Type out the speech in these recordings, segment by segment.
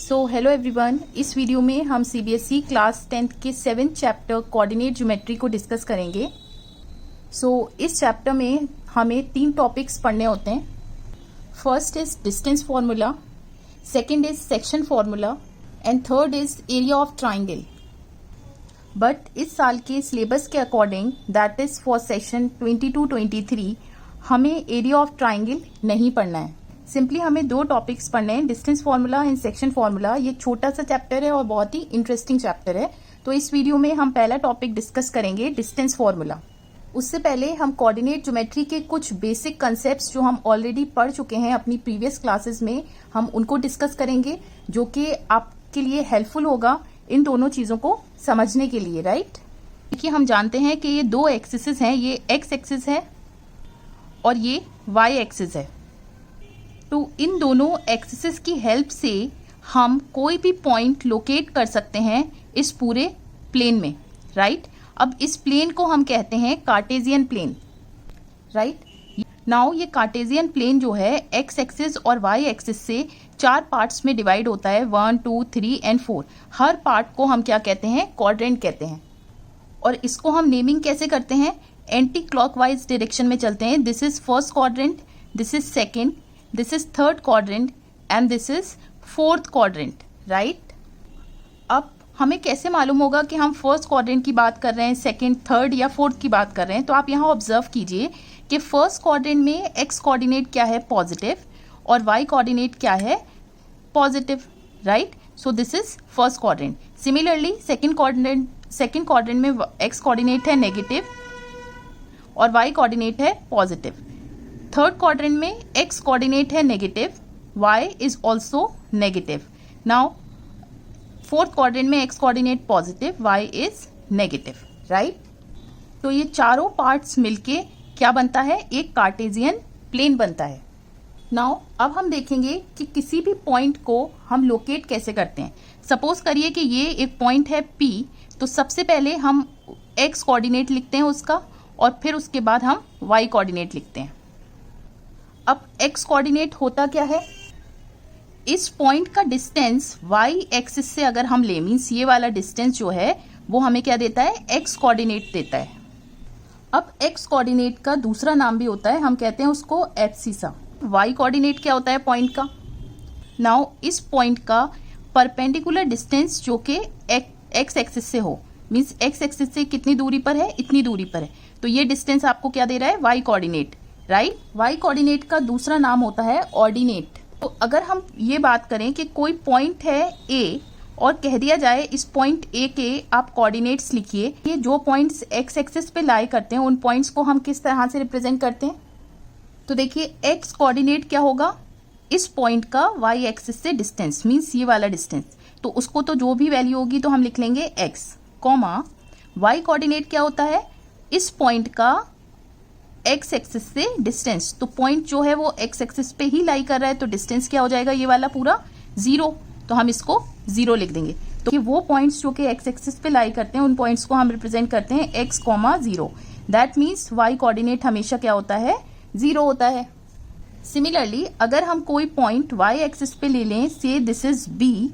Hello everyone, इस video में हम सीबीएसई क्लास 10th के 7th चैप्टर कोऑर्डिनेट ज्योमेट्री को डिस्कस करेंगे। इस चैप्टर में हमें 3 टॉपिक्स पढ़ने होते हैं। First is distance formula, second is section formula and third is area of triangle. But इस साल के सिलेबस के according, that is for section 22-23, हमें एरिया ऑफ ट्राइंगल नहीं पढ़ना है। सिंपली हमें 2 टॉपिक्स पढ़ने हैं, distance formula and section formula. ये छोटा सा चैप्टर है और बहुत ही इंटरेस्टिंग चैप्टर है। तो इस वीडियो में हम पहला टॉपिक डिस्कस करेंगे, डिस्टेंस फार्मूला। उससे पहले हम कोऑर्डिनेट ज्योमेट्री के कुछ बेसिक कंसेप्ट्स जो हम ऑलरेडी पढ़ चुके हैं अपनी प्रीवियस क्लासेस में, हम उनको डिस्कस करेंगे, जो कि आपके लिए हेल्पफुल होगा इन दोनों चीजों को समझने के लिए, राइट। देखिए, हम जानते हैं कि ये 2 एक्सिस हैं, ये एक्स एक्सिस है और ये वाई एक्सिस है। तो इन दोनों एक्सिस की हेल्प से हम कोई भी पॉइंट लोकेट कर सकते हैं इस पूरे प्लेन में, राइट। अब इस प्लेन को हम कहते हैं कार्टेशियन प्लेन, राइट। नाउ ये कार्टेशियन प्लेन जो है एक्स एक्सिस और वाई एक्सिस से 4 पार्ट्स में डिवाइड होता है, 1, 2, 3 एंड 4। हर पार्ट को हम क्या कहते हैं? क्वाड्रेंट कहते हैं। और इसको हम नेमिंग कैसे करते हैं? एंटी क्लॉकवाइज डायरेक्शन में चलते हैं। This is first quadrant, this is second, this is third quadrant and this is fourth quadrant, right. अब हमें कैसे मालूम होगा कि हम फर्स्ट क्वाड्रेंट की बात कर रहे हैं, सेकंड, थर्ड या फोर्थ की बात कर रहे हैं? तो आप यहाँ ऑब्जर्व कीजिए कि फर्स्ट क्वाड्रेंट में एक्स कोऑर्डिनेट क्या है? पॉजिटिव, और वाई कोऑर्डिनेट क्या है? Positive, right. So this is first quadrant. Similarly second quadrant में एक्स कोऑर्डिनेट है नेगेटिव और वाई कोऑर्डिनेट है पॉजिटिव। थर्ड क्वाड्रेंट में एक्स कोऑर्डिनेट है negative, y is also negative. Now fourth quadrant में x coordinate positive, y is negative, right. तो ये चारों पार्ट्स मिलके क्या बनता है? एक कार्टेशियन प्लेन बनता है। नाउ अब हम देखेंगे कि किसी भी पॉइंट को हम लोकेट कैसे करते हैं। सपोज करिए कि ये एक पॉइंट है P, तो सबसे पहले हम x कोऑर्डिनेट लिखते हैं उसका, और फिर उसके बाद हम y कोऑर्डिनेट लिखते हैं। अब x कोऑर्डिनेट होता क्या है? इस पॉइंट का डिस्टेंस y एक्सिस से अगर हम ले, मीन्स ये वाला डिस्टेंस जो है वो हमें क्या देता है? x कोऑर्डिनेट देता है। अब x कोऑर्डिनेट का दूसरा नाम भी होता है, हम कहते हैं उसको एब्सिसा। y कोऑर्डिनेट क्या होता है पॉइंट का? नाउ इस पॉइंट का परपेंडिकुलर डिस्टेंस जो कि x एक्सिस से हो, मीन्स x एक्सिस से कितनी दूरी पर है? इतनी दूरी पर है। तो ये डिस्टेंस आपको क्या दे रहा है? y coordinate, right. Y coordinate का दूसरा नाम होता है ऑर्डिनेट। तो अगर हम ये बात करें कि कोई पॉइंट है ए और कह दिया जाए इस पॉइंट ए के आप कोऑर्डिनेट्स लिखिए, ये जो पॉइंट्स एक्स एक्सिस पे लाई करते हैं उन पॉइंट्स को हम किस तरह से रिप्रेजेंट करते हैं? तो देखिए, एक्स कोऑर्डिनेट क्या होगा? इस पॉइंट का वाई एक्सिस से डिस्टेंस, मीन्स ये वाला डिस्टेंस, तो उसको तो जो भी वैल्यू होगी तो हम लिख लेंगे एक्स, कॉमा वाई कोऑर्डिनेट क्या होता है? इस पॉइंट का एक्स एक्सिस से डिस्टेंस, तो पॉइंट जो है वो एक्स एक्सिस पे ही लाई कर रहा है, तो डिस्टेंस क्या हो जाएगा? ये वाला पूरा 0, तो हम इसको 0 लिख देंगे। तो कि वो पॉइंट्स जो कि एक्स एक्सिस पे लाई करते हैं उन पॉइंट्स को हम रिप्रेजेंट करते हैं x, 0। That means y coordinate हमेशा क्या होता है? 0 होता है। सिमिलरली अगर हम कोई पॉइंट y एक्सिस पे ले लें, से दिस इज b,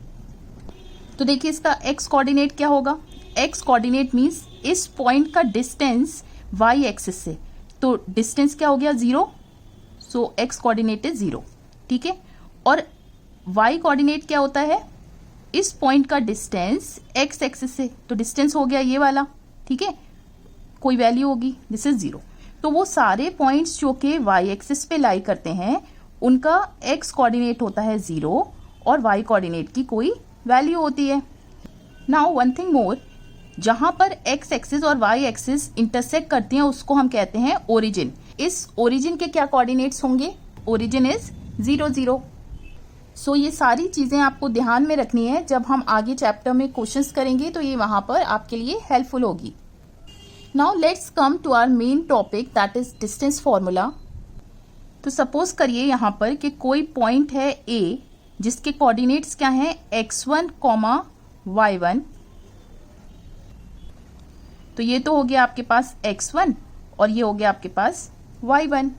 तो देखिए इसका x कोऑर्डिनेट क्या होगा? x कोऑर्डिनेट मीन्स इस पॉइंट का डिस्टेंस y एक्सिस से, तो डिस्टेंस क्या हो गया? 0। सो x कोऑर्डिनेट इज 0, ठीक है। और y कोऑर्डिनेट क्या होता है? इस पॉइंट का डिस्टेंस x एक्सिस से, तो डिस्टेंस हो गया ये वाला, ठीक है, कोई वैल्यू होगी, दिस इज 0। तो वो सारे पॉइंट्स जो कि y एक्सिस पे लाई करते हैं उनका x कोऑर्डिनेट होता है 0 और y कोऑर्डिनेट की कोई वैल्यू होती है। नाउ वन थिंग मोर, जहां पर x एक्सिस और y एक्सिस इंटरसेक्ट करती हैं उसको हम कहते हैं ओरिजिन। इस ओरिजिन के क्या कोऑर्डिनेट्स होंगे? Origin is 0, 0। सो ये सारी चीजें आपको ध्यान में रखनी है, जब हम आगे चैप्टर में क्वेश्चंस करेंगे तो ये वहां पर आपके लिए हेल्पफुल होगी। Now let's come to our main topic, that is distance formula. तो सपोज करिए यहाँ पर कि कोई पॉइंट है A जिसके कोऑर्डिनेट्स क्या हैं? x1, y1। तो ये तो हो गया आपके पास x1 और ये हो गया आपके पास y1।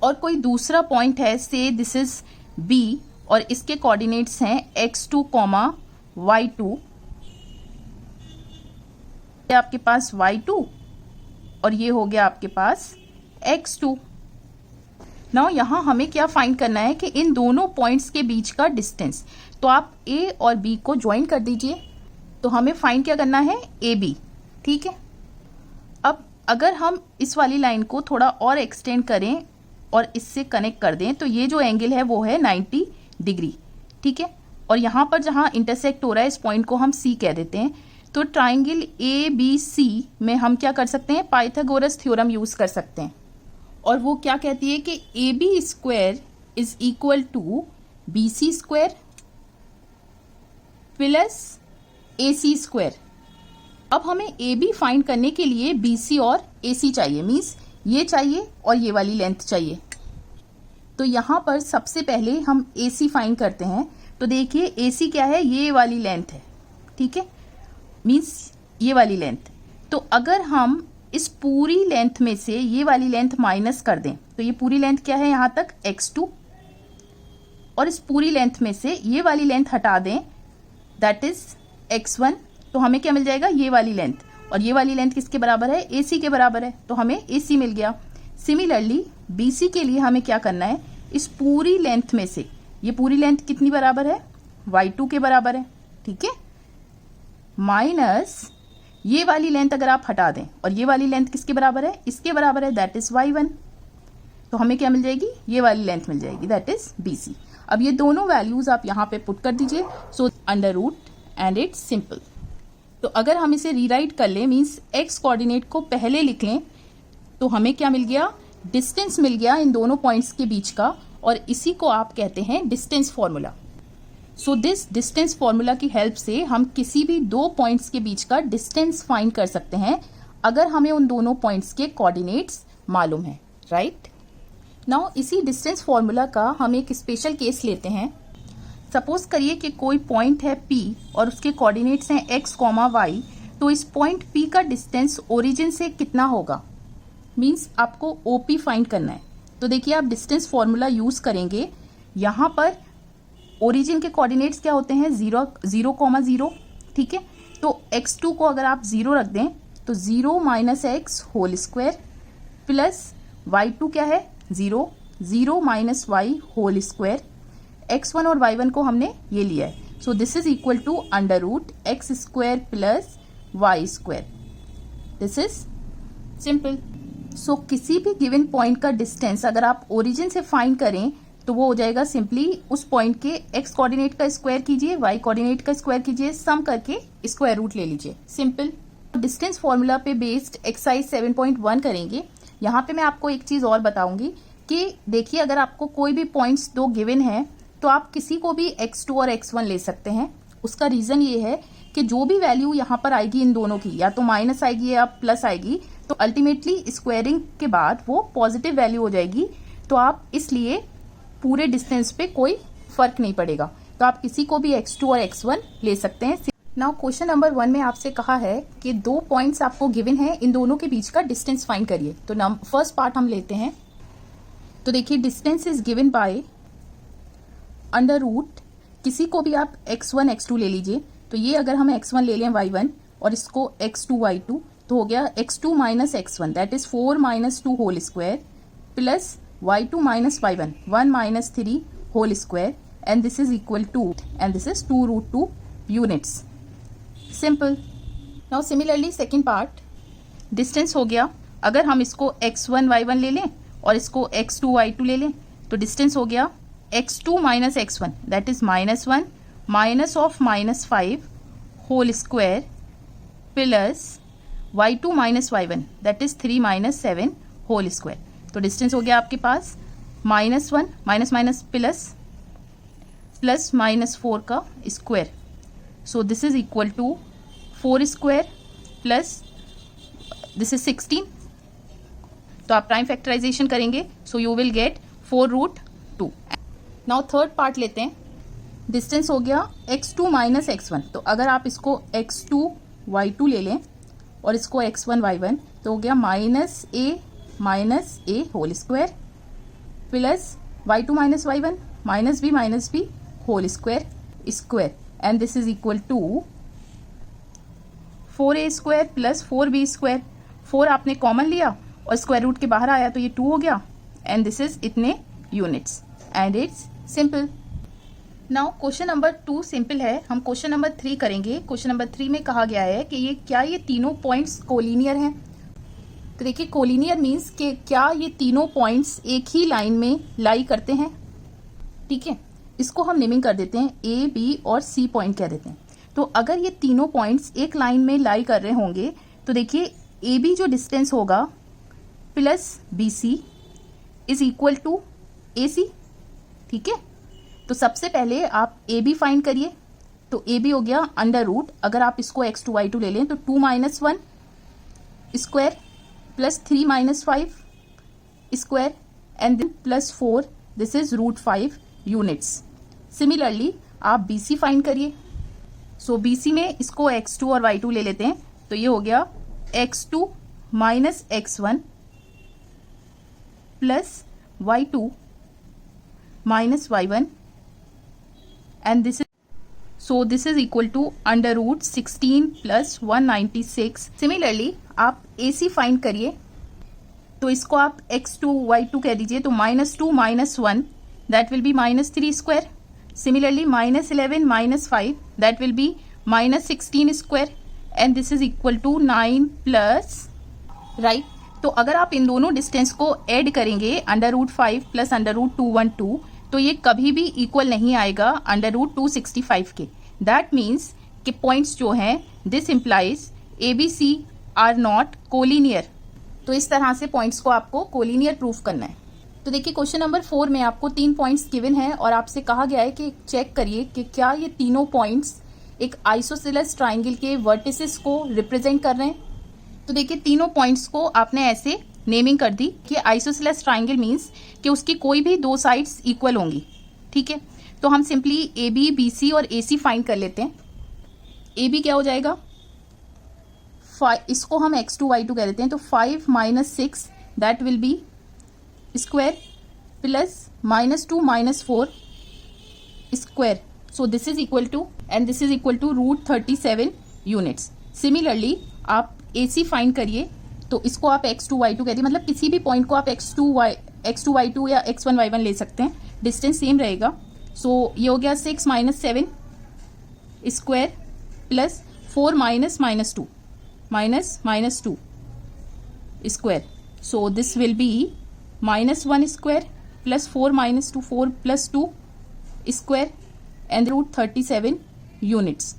और कोई दूसरा पॉइंट है, से दिस इज B और इसके कोऑर्डिनेट्स हैं x2, y2, आपके पास y2 और ये हो गया आपके पास x2। नाउ यहाँ हमें क्या फाइंड करना है कि इन दोनों पॉइंट्स के बीच का डिस्टेंस। तो आप a और b को ज्वाइन कर दीजिए। तो हमें फाइंड क्या करना है, AB, ठीक है। अब अगर हम इस वाली लाइन को थोड़ा और एक्सटेंड करें और इससे कनेक्ट कर दें तो ये जो एंगल है वो है 90 डिग्री, ठीक है। और यहाँ पर जहाँ इंटरसेक्ट हो रहा है इस पॉइंट को हम C कह देते हैं। तो ट्राइंगल ABC में हम क्या कर सकते हैं, पाइथागोरस थ्योरम यूज कर सकते हैं। और वो क्या कहती है कि AB square is equal to BC square plus AC square. अब हमें AB फाइंड करने के लिए BC और AC चाहिए, मीन्स ये चाहिए और ये वाली लेंथ चाहिए। तो यहाँ पर सबसे पहले हम AC फाइंड करते हैं। तो देखिए AC क्या है, ये वाली लेंथ है, ठीक है, मीन्स ये वाली लेंथ। तो अगर हम इस पूरी लेंथ में से ये वाली लेंथ माइनस कर दें तो ये पूरी लेंथ क्या है यहाँ तक x2, और इस पूरी लेंथ में से ये वाली लेंथ हटा दें दैट इज x1, तो हमें क्या मिल जाएगा, ये वाली लेंथ। और ये वाली लेंथ किसके बराबर है, AC के बराबर है, तो हमें AC मिल गया। सिमिलरली BC के लिए हमें क्या करना है, इस पूरी लेंथ में से ये पूरी लेंथ कितनी बराबर है, y2 के बराबर है, ठीक है, माइनस ये वाली लेंथ अगर आप हटा दें और ये वाली लेंथ किसके बराबर है, इसके बराबर है, दैट इज y1। तो हमें क्या मिल जाएगी, ये वाली लेंथ मिल जाएगी, दैट इज BC। अब ये दोनों वैल्यूज आप यहाँ पे पुट कर दीजिए। So under root and it's simple. तो अगर हम इसे रीराइट कर लें, मीन्स x कोऑर्डिनेट को पहले लिख लें, तो हमें क्या मिल गया, डिस्टेंस मिल गया इन दोनों पॉइंट्स के बीच का, और इसी को आप कहते हैं distance formula. So this distance formula की हेल्प से हम किसी भी दो पॉइंट्स के बीच का डिस्टेंस फाइंड कर सकते हैं अगर हमें उन दोनों पॉइंट्स के कोऑर्डिनेट्स मालूम है, राइट। नाउ इसी डिस्टेंस फॉर्मूला का हम एक स्पेशल केस लेते हैं। सपोज करिए कि कोई पॉइंट है P और उसके कोऑर्डिनेट्स हैं x, y, तो इस पॉइंट P का डिस्टेंस ओरिजिन से कितना होगा, मीन्स आपको OP फाइंड करना है। तो देखिए आप डिस्टेंस फॉर्मूला यूज करेंगे, यहाँ पर ओरिजिन के कोऑर्डिनेट्स क्या होते हैं, 0, 0, ठीक है। तो x2 को अगर आप 0 रख दें तो 0 minus x whole square plus y2 क्या है, 0, 0 minus y whole square. x1 और y1 को हमने ये लिया है, so this is equal to under root x square plus y square. This is simple. So किसी भी गिवन पॉइंट का डिस्टेंस अगर आप ओरिजिन से फाइंड करें तो वो हो जाएगा सिंपली उस पॉइंट के x कोऑर्डिनेट का स्क्वायर कीजिए, y कोऑर्डिनेट का स्क्वायर कीजिए, सम करके स्क्वायर रूट ले लीजिए, सिंपल। डिस्टेंस फॉर्मूला पे बेस्ड एक्सरसाइज 7.1 करेंगे। यहाँ पे मैं आपको एक चीज और बताऊंगी कि देखिए अगर आपको कोई भी पॉइंट्स दो गिवन है तो आप किसी को भी x2 और x1 ले सकते हैं। उसका रीजन ये है कि जो भी वैल्यू यहाँ पर आएगी इन दोनों की, या तो माइनस आएगी या प्लस आएगी, तो अल्टीमेटली स्क्वायरिंग के बाद वो पॉजिटिव वैल्यू हो जाएगी। तो आप इसलिए पूरे डिस्टेंस पे कोई फर्क नहीं पड़ेगा, तो आप किसी को भी x2 और x1 ले सकते हैं। नाउ क्वेश्चन नंबर 1 में आपसे कहा है कि दो पॉइंट्स आपको गिवन है, इन दोनों के बीच का डिस्टेंस फाइंड करिए। तो फर्स्ट पार्ट हम लेते हैं। तो देखिए distance is given by under root, किसी को भी आप x1 x2 ले लीजिए। तो ये अगर हम x1 ले लें y1 और इसको x2 y2, तो हो गया x2 minus x1 that is 4 minus 2 whole square plus y2 minus y1 1 minus 3 whole square, and this is equal to, and this is 2 root 2 units, simple. Now similarly second part, distance हो गया, अगर हम इसको x1 y1 ले लें और इसको x2 y2 ले लें तो डिस्टेंस हो गया x2 minus x1 that is minus 1 minus of minus 5 whole square plus y2 minus y1 that is 3 minus 7 whole square. तो डिस्टेंस हो गया आपके पास minus 1 minus minus plus plus minus 4 का square, so this is equal to 4 square plus this is 16। तो आप prime factorization करेंगे, so you will get 4 root 2। Now third part लेते हैं। डिस्टेंस हो गया x2 माइनस x1, तो अगर आप इसको x2 y2 ले लें और इसको x1 y1, तो हो गया minus a whole square plus y2 minus y1 minus B whole square square and this is equal to 4a square plus 4b square. 4 आपने कॉमन लिया और स्क्वायर रूट के बाहर आया तो ये 2 हो गया एंड दिस इज इतने units and it's simple. Now question number 2 simple है, हम क्वेश्चन नंबर 3 करेंगे। क्वेश्चन नंबर 3 में कहा गया है कि ये तीनों पॉइंट्स कोलिनियर हैं। तो देखिए कोलिनियर मीन्स कि क्या ये तीनों पॉइंट्स एक ही लाइन में लाई करते हैं। ठीक है, इसको हम नेमिंग कर देते हैं ए बी और सी पॉइंट कह देते हैं। तो अगर ये तीनों पॉइंट्स एक लाइन में लाई कर रहे होंगे तो देखिए ए बी जो डिस्टेंस होगा plus B C is equal to A C. ठीक है, तो सबसे पहले आप ए बी फाइंड करिए। तो ए बी हो गया अंडर रूट, अगर आप इसको x2 y2 ले लें तो 2 - 1 square plus 3 - 5 square and then plus 4, this is √5 units. Similarly आप बी सी फाइंड करिए। सो बी सी में इसको x2 और y2 ले लेते हैं तो ये हो गया x2 - x1 plus y2 - y1 and this is equal to under root 16 plus 196। Similarly आप AC फाइंड करिए तो इसको आप x2 y2 कह दीजिए तो -2 - 1 that will be -3 square. Similarly -11 - 5 that will be -16 square and this is equal to 9 plus right. तो अगर आप इन दोनों डिस्टेंस को ऐड करेंगे √5 प्लस √212 तो ये कभी भी इक्वल नहीं आएगा √265 के। दैट मीन्स कि पॉइंट्स जो हैं this implies A B C are not collinear. तो इस तरह से पॉइंट्स को आपको कोलिनियर प्रूफ करना है। तो देखिए क्वेश्चन नंबर 4 में आपको 3 पॉइंट्स गिवन है और आपसे कहा गया है कि चेक करिए कि क्या ये तीनों पॉइंट्स एक आइसोसेलेस ट्राइंगल के वर्टिसेस को रिप्रेजेंट कर रहे हैं। तो देखिए तीनों पॉइंट्स को आपने ऐसे नेमिंग कर दी कि आइसोसेलेस ट्राइंगल मीन्स कि उसकी कोई भी 2 साइड्स इक्वल होंगी। ठीक है, तो हम simply A B B C और ए सी फाइंड कर लेते हैं। ए बी क्या हो जाएगा, इसको हम x2 y2 कह देते हैं तो 5 - 6 that will be square plus -2 - 4 square. So this is equal to and this is equal to √37 units. Similarly आप ए सी फाइंड करिए तो इसको आप x2 y2 कह दिए, मतलब किसी भी पॉइंट को आप x2 y2 या x1 y1 ले सकते हैं, डिस्टेंस सेम रहेगा। सो ये हो गया 6 - 7 square plus 4 - 2 -2 square. So this will be -1 square plus 4 - 2 4 plus 2 square and √37 units.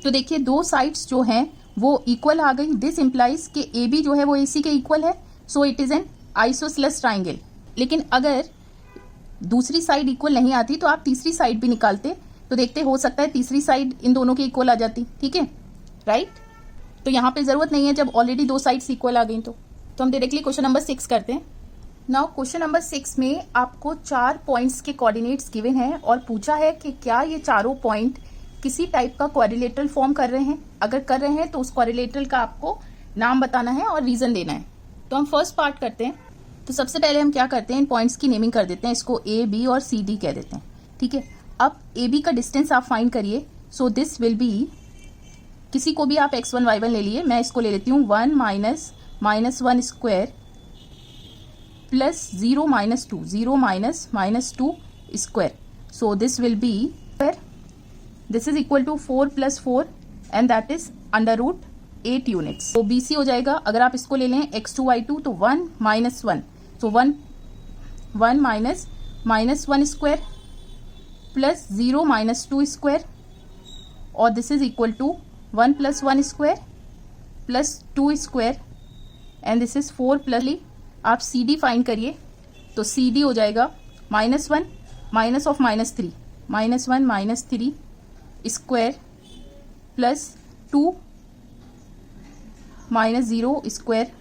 तो देखिए 2 साइड्स जो हैं वो इक्वल आ गई। दिस इम्प्लाइज कि ए बी जो है वो ए सी के इक्वल है, so it is an isosceles triangle. लेकिन अगर दूसरी साइड इक्वल नहीं आती तो आप तीसरी साइड भी निकालते तो देखते हो सकता है तीसरी साइड इन दोनों के इक्वल आ जाती। ठीक है, राइट। तो यहाँ पे जरूरत नहीं है जब ऑलरेडी 2 साइड्स इक्वल आ गई। तो हम डायरेक्टली क्वेश्चन नंबर 6 करते हैं। नाउ क्वेश्चन नंबर 6 में आपको 4 पॉइंट्स के कोऑर्डिनेट्स गिवन हैं और पूछा है कि क्या ये चारों पॉइंट किसी टाइप का क्वाड्रिलेटरल फॉर्म कर रहे हैं। अगर कर रहे हैं तो उस क्वाड्रिलेटरल का आपको नाम बताना है और रीजन देना है। तो हम फर्स्ट पार्ट करते हैं। तो सबसे पहले हम क्या करते हैं, इन पॉइंट्स की नेमिंग कर देते हैं, इसको ए बी और सी डी कह देते हैं। ठीक है, अब ए बी का डिस्टेंस आप फाइंड करिए। सो दिस विल बी, किसी को भी आप x1 y1 ले लिए, मैं इसको ले लेती हूँ 1 - -1 square plus 0 - 2 0 - -2 square. So this will be, this is equal to 4 + 4 and that is √8 units. तो बी सी हो जाएगा, अगर आप इसको ले लें x2 y2 तो 1 - 1, सो 1 -1 स्क्वायर प्लस 0 - 2 स्क्वायर और this is equal to 1 + 1 square plus 2 square and this is 4 plus. आप सी डी फाइंड करिए तो सी डी हो जाएगा -1 minus of -3 -1 - 3 square plus 2 - 0 square.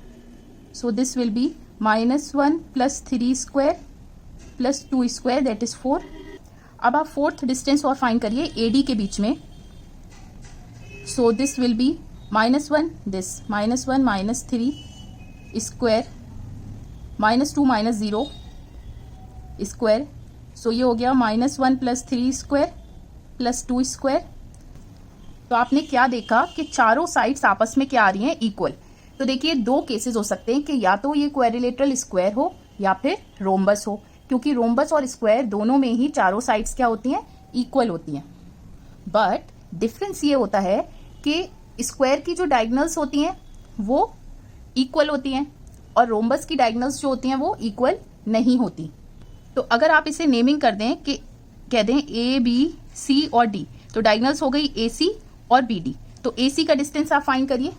So this will be -1 + 3 square plus 2 square that is 4। अब आप 4th distance और find करिए A D के बीच में। So this will be -1 this -1 - 3 square -2 - 0 square. So ये हो गया -1 प्लस 3 स्क्वायर प्लस 2 स्क्वायर। तो आपने क्या देखा कि चारों साइड्स आपस में क्या आ रही हैं, इक्वल। तो देखिए दो केसेस हो सकते हैं कि या तो ये क्वेड्रिलेटरल स्क्वायर हो या फिर रोम्बस हो, क्योंकि रोम्बस और स्क्वायर दोनों में ही चारों साइड्स क्या होती हैं, इक्वल होती हैं। बट डिफरेंस ये होता है कि स्क्वायर की जो डायगोनल्स होती हैं वो इक्वल होती हैं और रोम्बस की डायगोनल्स जो होती हैं वो इक्वल नहीं होती। तो अगर आप इसे नेमिंग कर दें कि कह दें ए बी सी और डी, तो डायगोनल्स हो गई ए सी और बी डी। तो ए सी का डिस्टेंस आप फाइंड करिए।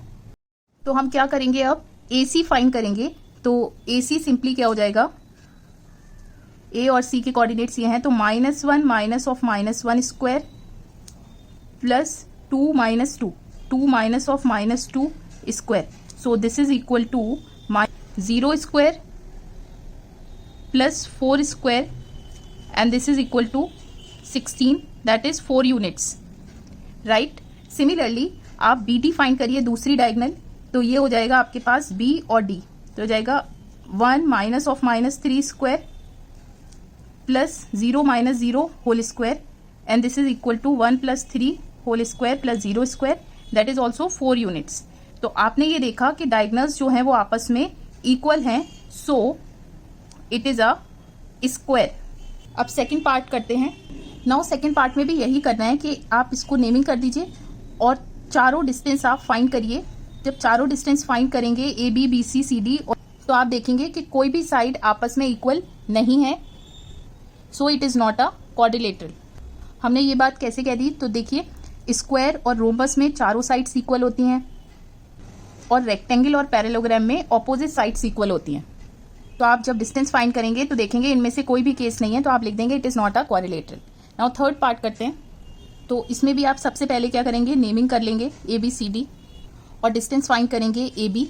तो हम क्या करेंगे, अब ए सी फाइंड करेंगे। तो ए सी सिंपली क्या हो जाएगा, ए और सी के कोऑर्डिनेट्स ये हैं, तो -1 minus of -1 square plus 2 minus 2, 2 minus of -2 square. So this is equal to 0 square plus 4 square and this is equal to 16, that is 4 units, right. Similarly आप बी डी फाइंड करिए दूसरी डायगोनल। तो ये हो जाएगा आपके पास बी और D, तो हो जाएगा 1 minus of -3 square plus 0 minus 0 whole square and this is equal to 1 plus 3 whole square plus 0 square, that is also 4 units. तो आपने ये देखा कि डायगोनल्स जो हैं वो आपस में इक्वल हैं, so it is a square. अब सेकेंड पार्ट करते हैं। नाउ सेकेंड पार्ट में भी यही करना है कि आप इसको नेमिंग कर दीजिए और चारों डिस्टेंस आप फाइंड करिए। जब चारों डिस्टेंस फाइंड करेंगे A B B C C D, तो आप देखेंगे कि कोई भी साइड आपस में इक्वल नहीं है, so it is not a quadrilateral. हमने ये बात कैसे कह दी, तो देखिए स्क्वायर और रोम्बस में चारों साइड्स इक्वल होती हैं और रेक्टेंगल और पैरेललोग्राम में ऑपोजिट साइड्स इक्वल होती हैं। तो आप जब डिस्टेंस फाइंड करेंगे तो देखेंगे इनमें से कोई भी केस नहीं है, तो आप लिख देंगे it is not a quadrilateral. Now third part करते हैं। तो इसमें भी आप सबसे पहले क्या करेंगे, नेमिंग कर लेंगे ए बी सी डी और डिस्टेंस फाइंड करेंगे ए बी।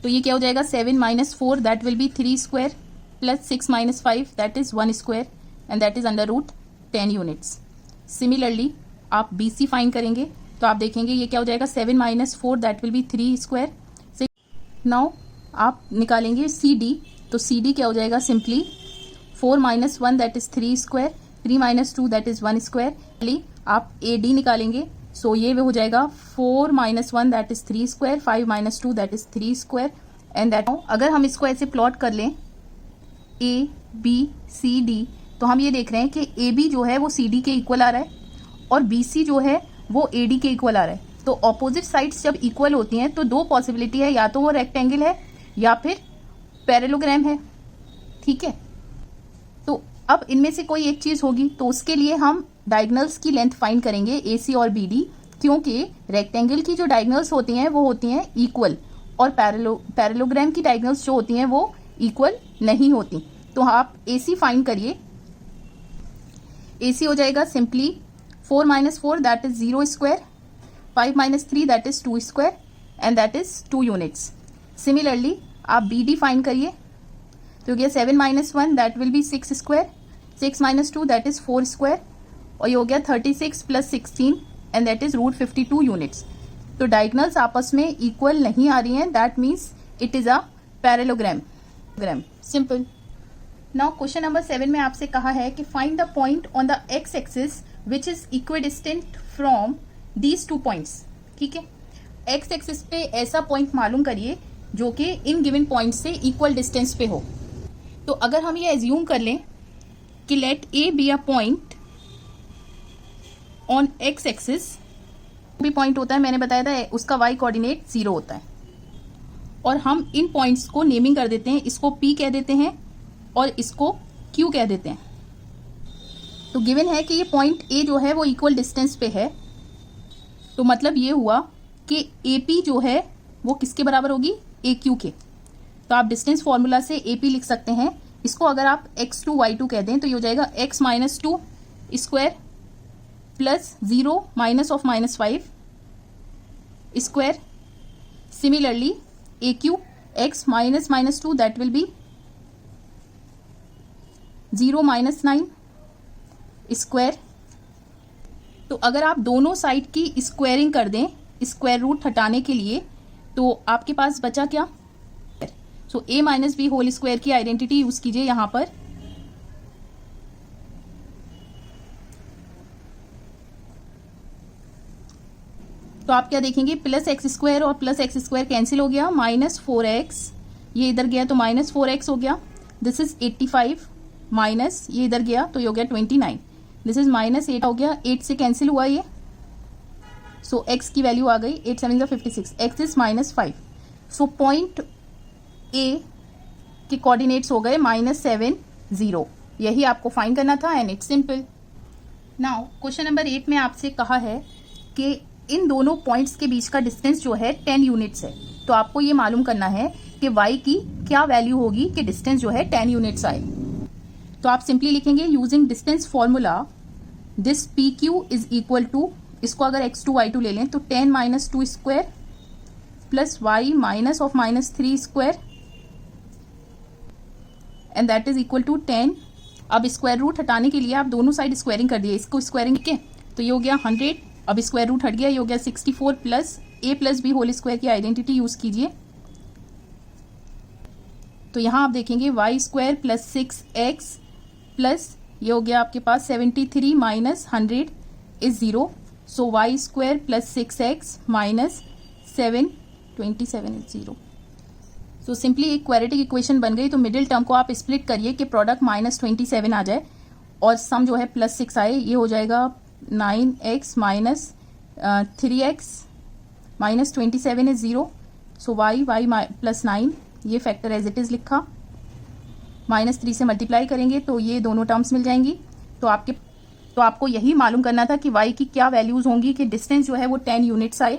तो ये क्या हो जाएगा, 7 minus 4 that will be 3 square plus 6 minus 5 that is 1 square and that is under root 10 units. Similarly आप बी सी फाइंड करेंगे तो आप देखेंगे ये क्या हो जाएगा, 7 minus 4 that will be 3 square. Now आप निकालेंगे सी डी, तो सी डी क्या हो जाएगा, simply 4 minus 1 that is 3 square, 3 minus 2 that is 1 square. आप ए डी निकालेंगे, सो ये हो जाएगा 4 minus 1 that is 3 square, 5 minus 2 that is 3 square and that. अगर हम इसको ऐसे प्लॉट कर लें ए बी सी डी, तो हम ये देख रहे हैं कि ए बी जो है वो सी डी के इक्वल आ रहा है और बी सी जो है वो ए डी के इक्वल आ रहा है। तो ऑपोजिट साइड्स जब इक्वल होती हैं तो दो पॉसिबिलिटी है, या तो वो रेक्टेंगल है या फिर पैरेललोग्राम है, ठीक है। तो अब इनमें से कोई एक चीज होगी, तो उसके लिए हम डायगोनल्स की लेंथ फाइंड करेंगे ए सी और बी डी, क्योंकि रेक्टेंगल की जो डायगोनल्स होती हैं वो होती हैं इक्वल और पैरेललोग्राम की डायगोनल्स जो होती हैं वो इक्वल नहीं होती। तो आप ए सी फाइंड करिए। ए सी हो जाएगा simply 4 minus 4 that is 0 square, 5 minus 3 that is 2 square and that is 2 units. Similarly आप बी डी फाइंड करिए, तो गया 7 minus 1 that will be 6 square, 6 minus 2 that is 4 square और ये हो गया 36 plus 16 and that is root 52 units. तो diagonals आपस में इक्वल नहीं आ रही हैं, that means it is a parallelogram. Simple. Now question number 7 में आपसे कहा है कि find the point on the x axis which is equidistant from these 2 points, ठीक है। एक्स एक्सिस पे ऐसा पॉइंट मालूम करिए जो कि इन गिवन पॉइंट से इक्वल डिस्टेंस पे हो। तो अगर हम ये एज्यूम कर लें कि let A be a point on X axis, भी पॉइंट होता है, मैंने बताया था उसका वाई कोऑर्डिनेट 0 होता है, और हम इन पॉइंट्स को नेमिंग कर देते हैं, इसको पी कह देते हैं और इसको क्यू कह देते हैं। तो गिवन है कि ये पॉइंट ए जो है वो इक्वल डिस्टेंस पे है, तो मतलब ये हुआ कि ए पी जो है वो किसके बराबर होगी, ए क्यू के। तो आप डिस्टेंस फॉर्मूला से ए पी लिख सकते हैं। इसको अगर आप x2 y2 कह दें तो ये हो जाएगा x माइनस 2 स्क्वायर plus 0 minus of -5 square. Similarly A Q x minus -2 that will B 0 minus 9 square. तो अगर आप दोनों साइड की स्क्वायरिंग कर दें स्क्वायर रूट हटाने के लिए, तो आपके पास बचा क्या, so a minus B whole square की आइडेंटिटी यूज कीजिए यहाँ पर। तो आप क्या देखेंगे, प्लस एक्स स्क्वायर और प्लस एक्स स्क्वायर कैंसिल हो गया, -4x, ये इधर गया तो -4x हो गया, दिस इज 85 माइनस ये इधर गया तो ये हो गया 29, दिस इज -8 हो गया, 8 से कैंसिल हुआ ये, सो x की वैल्यू आ गई 8 7 56, x is -5। So point A के कोऑर्डिनेट्स हो गए -7 0, यही आपको फाइंड करना था and it's simple. Now question number 8 में आपसे कहा है कि इन दोनों पॉइंट्स के बीच का डिस्टेंस जो है 10 यूनिट्स है, तो आपको ये मालूम करना है कि y की क्या वैल्यू होगी कि डिस्टेंस जो है 10 यूनिट्स आए। तो आप सिंपली लिखेंगे using distance formula this P Q is equal to, इसको अगर x2 y2 ले लें तो 10 - 2 स्क्वायर plus y minus of -3 square and that is equal to 10। अब स्क्वायर रूट हटाने के लिए आप दोनों साइड स्क्वायरिंग कर दिए, इसको स्क्वायरिंग के तो ये हो गया 100, अब स्क्वायर रूट हट गया, ये हो गया 64 plus a plus B whole square की आइडेंटिटी यूज कीजिए। तो यहां आप देखेंगे Y square plus 6x plus ये हो गया आपके पास 73 minus 100 is 0, so Y square plus 6x minus 727 is 0। So simply एक क्वाड्रेटिक इक्वेशन बन गई। तो मिडिल टर्म को आप स्प्लिट करिए कि प्रोडक्ट -27 आ जाए और सम जो है +6 आए, ये हो जाएगा 9x minus 3x minus 27 is 0, so y plus 9, ये फैक्टर एज इट इज लिखा, -3 से मल्टीप्लाई करेंगे तो ये दोनों टर्म्स मिल जाएंगी। तो आपको यही मालूम करना था कि y की क्या वैल्यूज होंगी कि डिस्टेंस जो है वो 10 यूनिट्स आए,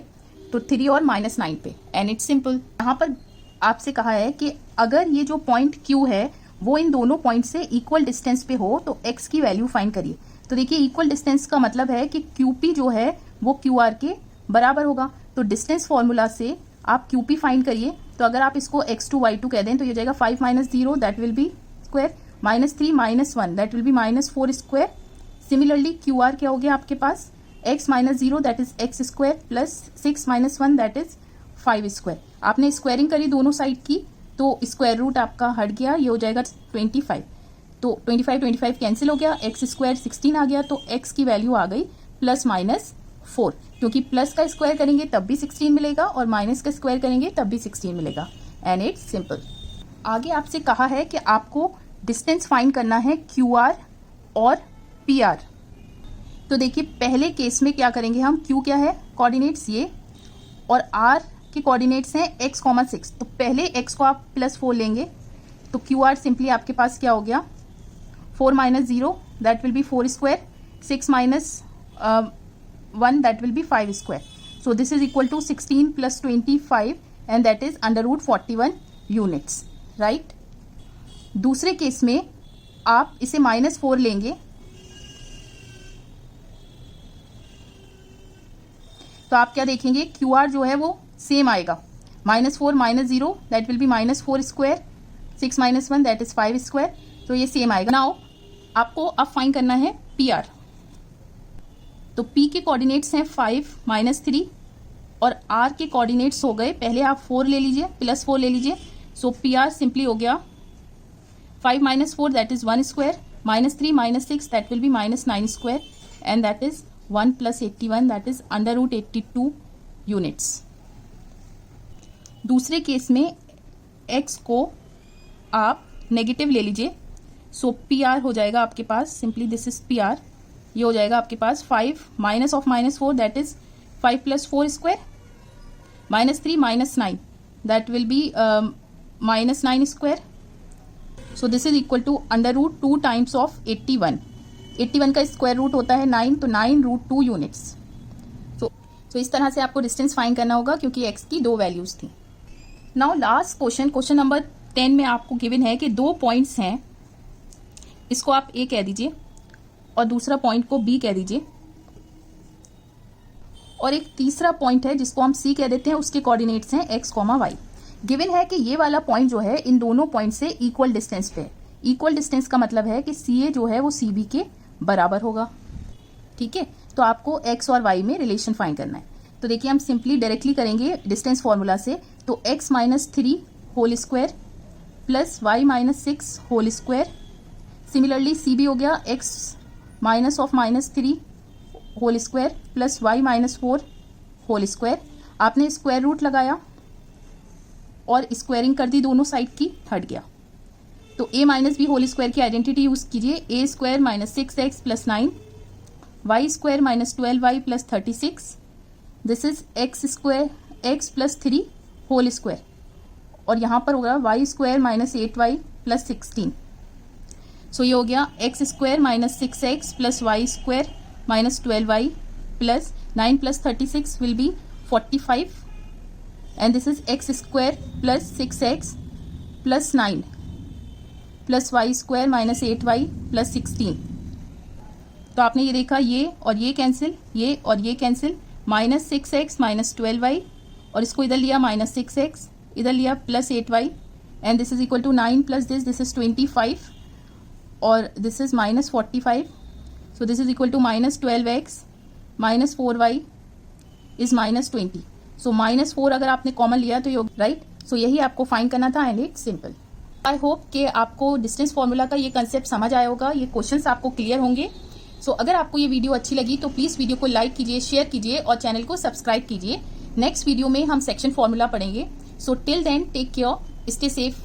तो 3 और -9 पे, एंड इट्स सिंपल। यहाँ पर आपसे कहा है कि अगर ये जो पॉइंट Q है वो इन दोनों पॉइंट से इक्वल डिस्टेंस पे हो तो x की वैल्यू फाइंड करिए। तो देखिए इक्वल डिस्टेंस का मतलब है कि QP जो है वो QR के बराबर होगा, तो डिस्टेंस फॉर्मूला से आप QP फाइंड करिए। तो अगर आप इसको x2 y2 कह दें तो ये जाएगा 5 - 0 that will be square, -3 - 1 that will be -4 square. Similarly QR क्या हो गया आपके पास, x - 0 that is x square plus 6 - 1 that is 5 square. आपने स्क्वायरिंग करी दोनों साइड की तो स्क्वायर रूट आपका हट गया, ये हो जाएगा 25, तो 25 कैंसिल हो गया, x स्क्वायर 16 आ गया, तो x की वैल्यू आ गई +-4, क्योंकि प्लस का स्क्वायर करेंगे तब भी 16 मिलेगा और माइनस का स्क्वायर करेंगे तब भी 16 मिलेगा, एंड इट्स सिंपल। आगे आपसे कहा है कि आपको डिस्टेंस फाइंड करना है QR और PR। तो देखिए पहले केस में क्या करेंगे हम, Q क्या है कोऑर्डिनेट्स ये, और R के कोऑर्डिनेट्स हैं x, 6, तो पहले x को आप +4 लेंगे तो QR सिंपली आपके पास क्या हो गया, 4 - 0 that will be 4 square, 6 - 1 that will be 5 square, so this is equal to 16 + 25 and that is √41 units, right. दूसरे केस में आप इसे -4 लेंगे तो आप क्या देखेंगे, QR जो है वो सेम आएगा, -4 - 0 that will be -4 square, 6 - 1 that is 5 square, तो ये सेम आएगा। नाउ आपको अब फाइंड करना है PR। तो P के कोऑर्डिनेट्स हैं 5 - 3 और R के कोऑर्डिनेट्स हो गए, पहले आप 4 ले लीजिए, +4 ले लीजिए, सो PR सिंपली हो गया 5 - 4 that is 1 square, -3 - 6 that will be -9 square, and that is 1 + 81 that is √82 units. दूसरे केस में x को आप नेगेटिव ले लीजिए, सो PR हो जाएगा आपके पास, सिंपली दिस इज PR, ये हो जाएगा आपके पास 5 minus of -4 that is 5 + 4 square, -3 - 9 that will be -9 square, so this is equal to √2 times of 81 का स्क्वायर रूट होता है 9, तो 9√2 यूनिट्स। तो इस तरह से आपको डिस्टेंस फाइंड करना होगा क्योंकि x की 2 वैल्यूज थी। नाउ लास्ट क्वेश्चन नंबर 10 में आपको गिवन है कि 2 पॉइंट्स हैं, इसको आप A कह दीजिए और दूसरा पॉइंट को B कह दीजिए, और एक तीसरा पॉइंट है जिसको हम C कह देते हैं, उसके कोऑर्डिनेट्स हैं x, y। गिवन है कि ये वाला पॉइंट जो है इन दोनों पॉइंट से इक्वल डिस्टेंस पे है। इक्वल डिस्टेंस का मतलब है कि CA जो है वो CB के बराबर होगा, ठीक है। तो आपको x और y में रिलेशन फाइंड करना है। तो देखिए हम सिंपली डायरेक्टली करेंगे डिस्टेंस फॉर्मूला से, तो x - 3 whole square plus y - 6 whole square, similarly CB हो गया x - 3 whole square plus y - 4 whole square, आपने स्क्वायर रूट लगाया और स्क्वायरिंग कर दी दोनों साइड की, हट गया। तो a minus B whole square की आइडेंटिटी यूज कीजिए, A square minus 6x plus 9, y square minus 12y plus 36, this is x square x plus 3 whole square, और यहाँ पर होगा y square minus 8y plus 16। So ये हो गया x square minus 6x plus y square minus 12y plus 9 plus 36 will be 45, and this is x square plus 6x plus 9 plus y square minus 8y plus 16। तो आपने ये देखा, ये और ये कैंसिल, ये और ये cancel, minus 6x minus 12y, और इसको इधर लिया माइनस 6x, इधर लिया plus 8y, and this is equal to 9 plus this is 25, और this is minus 45, so this is equal to minus 12x minus 4y is minus 20। So minus 4 अगर आपने common लिया तो ये राइट। सो यही आपको फाइंड करना था, and it's simple. I hope कि आपको डिस्टेंस फॉर्मूला का ये कंसेप्ट समझ आया होगा, ये क्वेश्चंस आपको क्लियर होंगे। सो अगर आपको ये वीडियो अच्छी लगी तो प्लीज वीडियो को लाइक कीजिए, शेयर कीजिए और चैनल को सब्सक्राइब कीजिए। नेक्स्ट वीडियो में हम सेक्शन फॉर्मूला पढ़ेंगे। So till then take care, stay safe.